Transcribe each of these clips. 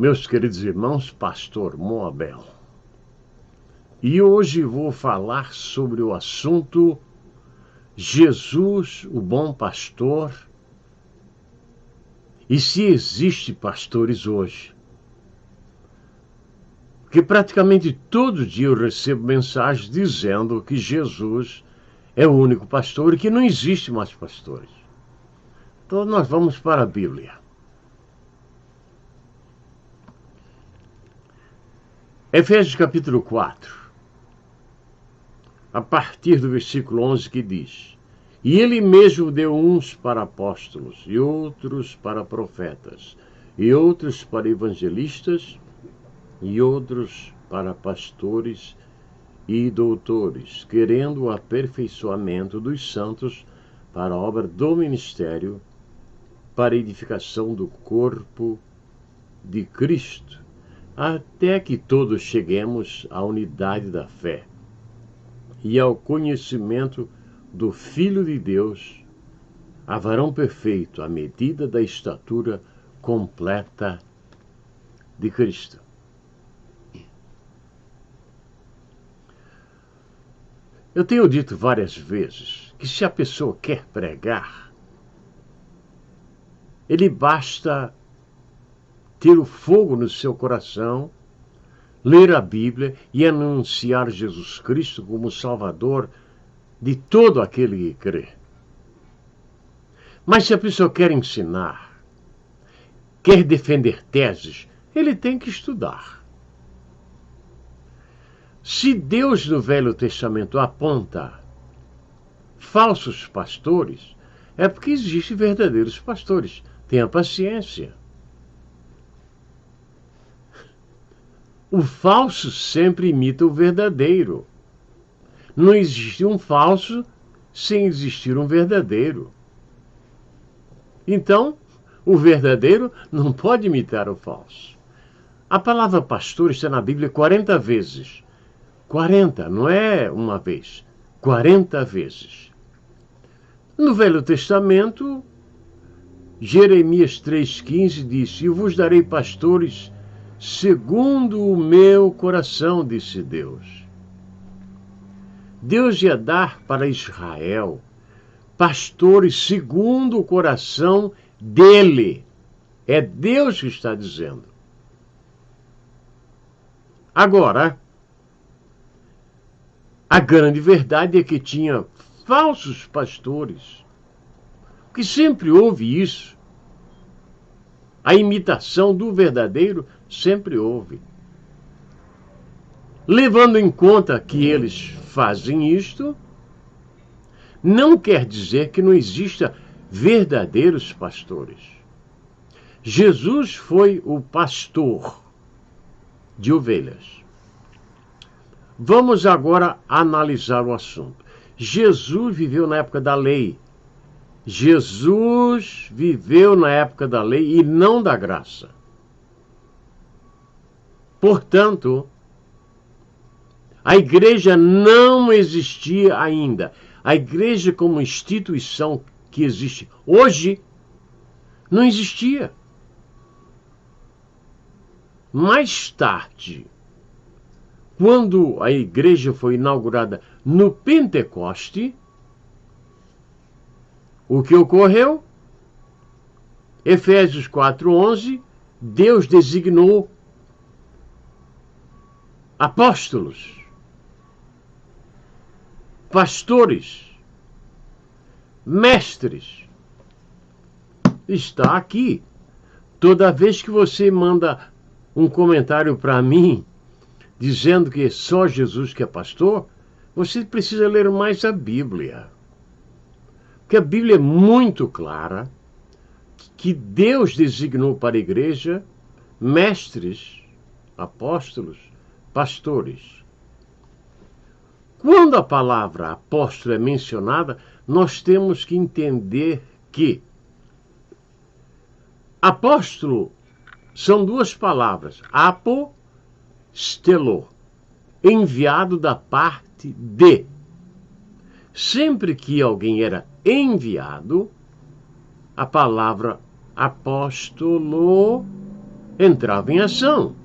Meus queridos irmãos, Pastor Moabel. E hoje vou falar sobre o assunto Jesus, o bom pastor, e se existe pastores hoje. Porque praticamente todo dia eu recebo mensagens dizendo que Jesus é o único pastor e que não existe mais pastores. Então nós vamos para a Bíblia. Efésios capítulo 4, a partir do versículo 11, que diz: E ele mesmo deu uns para apóstolos, e outros para profetas, e outros para evangelistas, e outros para pastores e doutores, querendo o aperfeiçoamento dos santos para a obra do ministério, para a edificação do corpo de Cristo, até que todos cheguemos à unidade da fé e ao conhecimento do Filho de Deus, a varão perfeito, à medida da estatura completa de Cristo. Eu tenho dito várias vezes que se a pessoa quer pregar, ele basta ter o fogo no seu coração, ler a Bíblia e anunciar Jesus Cristo como Salvador de todo aquele que crê. Mas se a pessoa quer ensinar, quer defender teses, ele tem que estudar. Se Deus no Velho Testamento aponta falsos pastores, é porque existem verdadeiros pastores. Tenha paciência. O falso sempre imita o verdadeiro. Não existe um falso sem existir um verdadeiro. Então, o verdadeiro não pode imitar o falso. A palavra pastor está na Bíblia 40 vezes. 40, não é uma vez. 40 vezes. No Velho Testamento, Jeremias 3,15 disse: Eu vos darei pastores segundo o meu coração, disse Deus. Deus ia dar para Israel pastores segundo o coração dele. É Deus que está dizendo. Agora, a grande verdade é que tinha falsos pastores, que sempre houve isso. A imitação do verdadeiro sempre houve. Levando em conta que eles fazem isto, não quer dizer que não exista verdadeiros pastores. Jesus foi o pastor de ovelhas. Vamos agora analisar o assunto. Jesus viveu na época da lei. Jesus viveu na época da lei e não da graça. Portanto, a igreja não existia ainda. A igreja como instituição que existe hoje não existia. Mais tarde, quando a igreja foi inaugurada no Pentecoste, o que ocorreu? Efésios 4,11, Deus designou apóstolos, pastores, mestres. Está aqui. Toda vez que você manda um comentário para mim dizendo que é só Jesus que é pastor, você precisa ler mais a Bíblia. Porque a Bíblia é muito clara que Deus designou para a igreja mestres, apóstolos, pastores. Quando a palavra apóstolo é mencionada, nós temos que entender que apóstolo são duas palavras, apostelo, enviado da parte de. Sempre que alguém era enviado, a palavra apóstolo entrava em ação.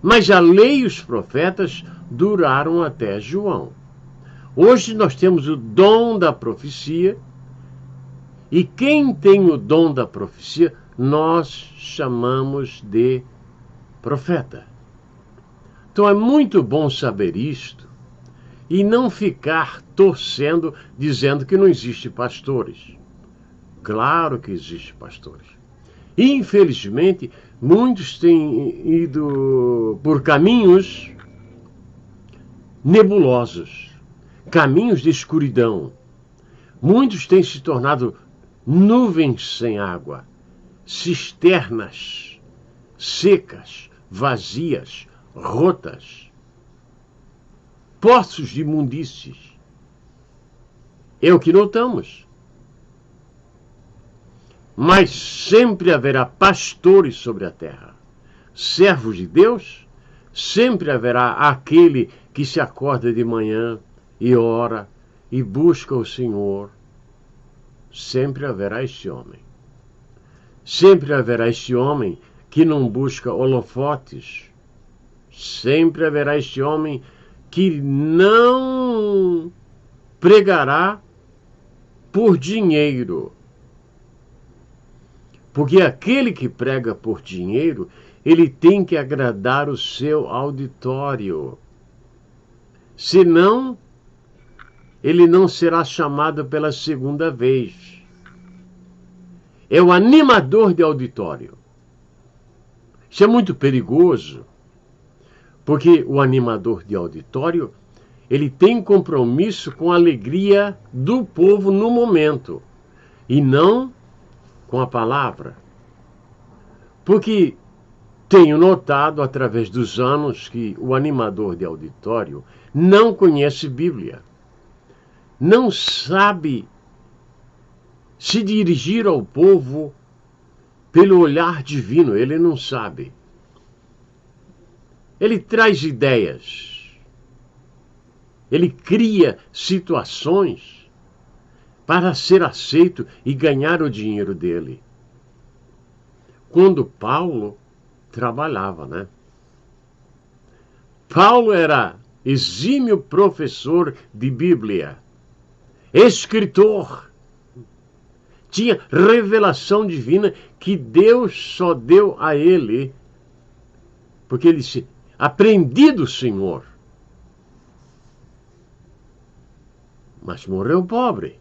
Mas a lei e os profetas duraram até João. Hoje nós temos o dom da profecia, e quem tem o dom da profecia, nós chamamos de profeta. Então é muito bom saber isto e não ficar torcendo, dizendo que não existe pastores. Claro que existe pastores. Infelizmente, muitos têm ido por caminhos nebulosos, caminhos de escuridão. Muitos têm se tornado nuvens sem água, cisternas secas, vazias, rotas, poços de imundícies. É o que notamos. Mas sempre haverá pastores sobre a terra, servos de Deus. Sempre haverá aquele que se acorda de manhã e ora e busca o Senhor. Sempre haverá este homem. Sempre haverá este homem que não busca holofotes. Sempre haverá este homem que não pregará por dinheiro. Porque aquele que prega por dinheiro, ele tem que agradar o seu auditório. Senão, ele não será chamado pela segunda vez. É o animador de auditório. Isso é muito perigoso, porque o animador de auditório, ele tem compromisso com a alegria do povo no momento, e não com a palavra. Porque tenho notado através dos anos que o animador de auditório não conhece Bíblia, não sabe se dirigir ao povo pelo olhar divino, ele não sabe. Ele traz ideias, ele cria situações para ser aceito e ganhar o dinheiro dele. Quando Paulo trabalhava, né? Paulo era exímio professor de Bíblia, escritor, tinha revelação divina que Deus só deu a ele, porque ele disse: aprendi do Senhor. Mas morreu pobre,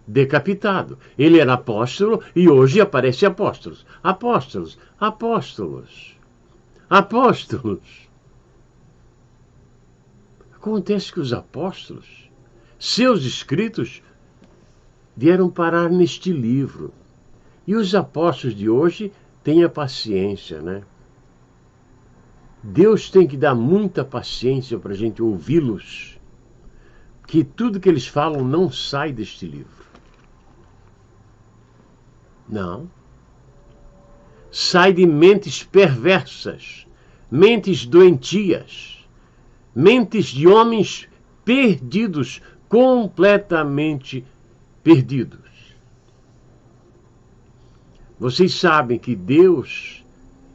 decapitado. Ele era apóstolo e hoje aparece apóstolos. Apóstolos, apóstolos, apóstolos. Acontece que os apóstolos, seus escritos, vieram parar neste livro. E os apóstolos de hoje têm a paciência, né? Deus tem que dar muita paciência para a gente ouvi-los, que tudo que eles falam não sai deste livro. Não. Sai de mentes perversas, mentes doentias, mentes de homens perdidos, completamente perdidos. Vocês sabem que Deus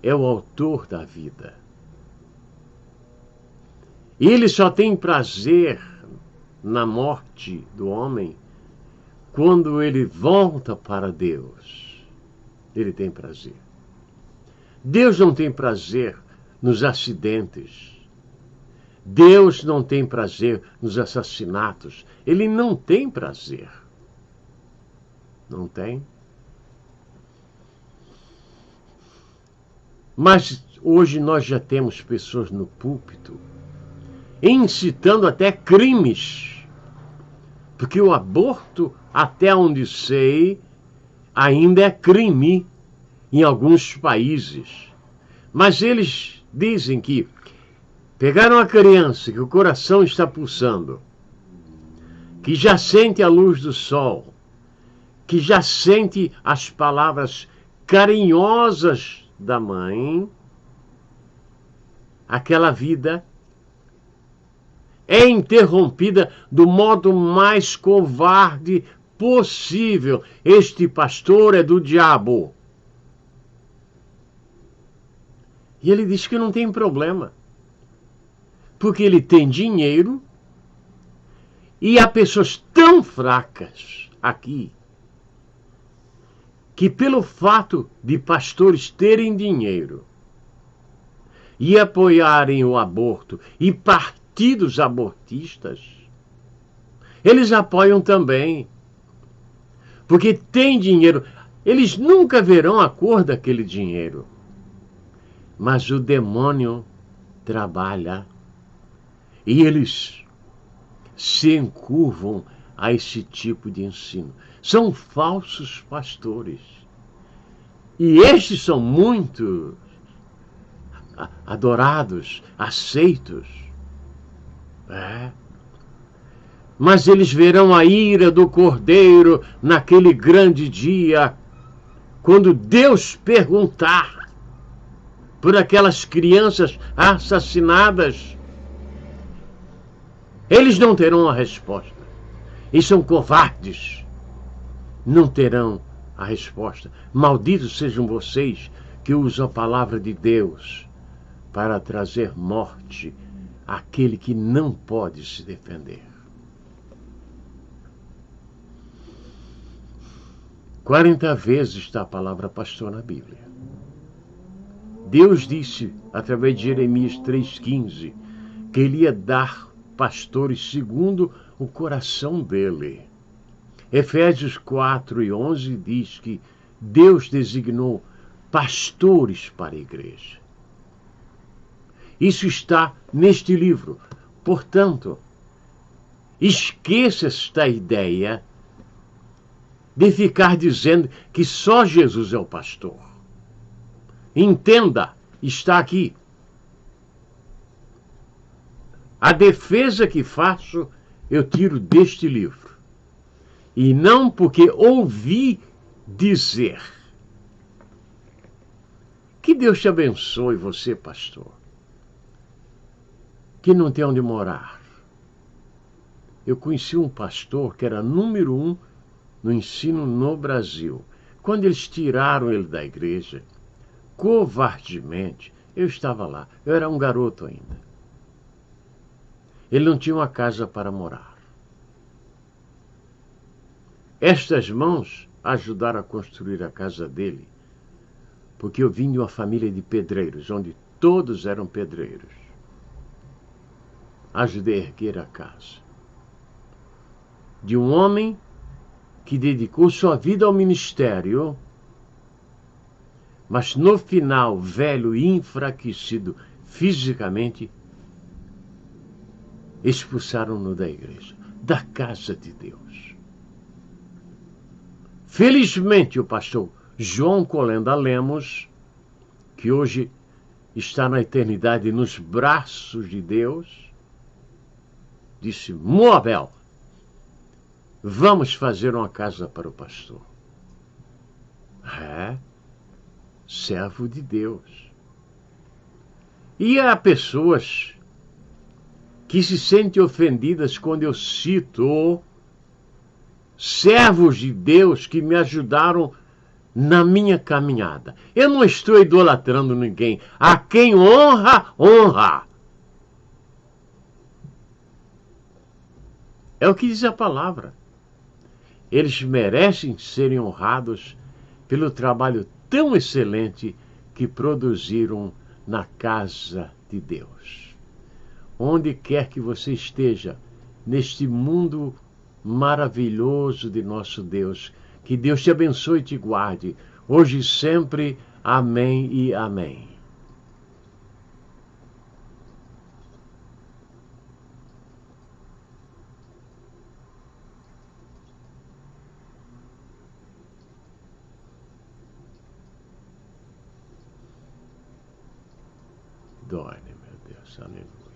é o autor da vida. Ele só tem prazer na morte do homem quando ele volta para Deus. Ele tem prazer. Deus não tem prazer nos acidentes. Deus não tem prazer nos assassinatos. Ele não tem prazer. Não tem. Mas hoje nós já temos pessoas no púlpito incitando até crimes. Porque o aborto, até onde sei, ainda é crime em alguns países. Mas eles dizem que pegaram a criança que o coração está pulsando, que já sente a luz do sol, que já sente as palavras carinhosas da mãe, aquela vida é interrompida do modo mais covarde possível. Este pastor é do diabo. E ele diz que não tem problema, porque ele tem dinheiro e há pessoas tão fracas aqui que, pelo fato de pastores terem dinheiro e apoiarem o aborto e partidos abortistas, eles apoiam também, porque tem dinheiro. Eles nunca verão a cor daquele dinheiro, mas o demônio trabalha e eles se encurvam a esse tipo de ensino. São falsos pastores. E estes são muito adorados, aceitos. É. Mas eles verão a ira do Cordeiro naquele grande dia, quando Deus perguntar por aquelas crianças assassinadas. Eles não terão a resposta. E são covardes. Não terão a resposta. Malditos sejam vocês que usam a palavra de Deus para trazer morte àquele que não pode se defender. 40 vezes está a palavra pastor na Bíblia. Deus disse, através de Jeremias 3,15, que ele ia dar pastores segundo o coração dele. Efésios 4:11 diz que Deus designou pastores para a igreja. Isso está neste livro. Portanto, esqueça esta ideia de ficar dizendo que só Jesus é o pastor. Entenda, está aqui. A defesa que faço, eu tiro deste livro. E não porque ouvi dizer. Que Deus te abençoe, você, pastor, que não tem onde morar. Eu conheci um pastor que era número 1 no ensino no Brasil. Quando eles tiraram ele da igreja, covardemente, eu estava lá. Eu era um garoto ainda. Ele não tinha uma casa para morar. Estas mãos ajudaram a construir a casa dele, porque eu vim de uma família de pedreiros, onde todos eram pedreiros. Ajudei a erguer a casa de um homem que dedicou sua vida ao ministério, mas no final, velho e enfraquecido fisicamente, expulsaram-no da igreja, da casa de Deus. Felizmente, o pastor João Colenda Lemos, que hoje está na eternidade nos braços de Deus, disse: Moabel, vamos fazer uma casa para o pastor. É, servo de Deus. E há pessoas que se sentem ofendidas quando eu cito servos de Deus que me ajudaram na minha caminhada. Eu não estou idolatrando ninguém. A quem honra, honra. É o que diz a palavra. Eles merecem serem honrados pelo trabalho tão excelente que produziram na casa de Deus. Onde quer que você esteja, neste mundo maravilhoso de nosso Deus, que Deus te abençoe e te guarde, hoje e sempre. Amém e amém. Dorme, meu Deus, aleluia.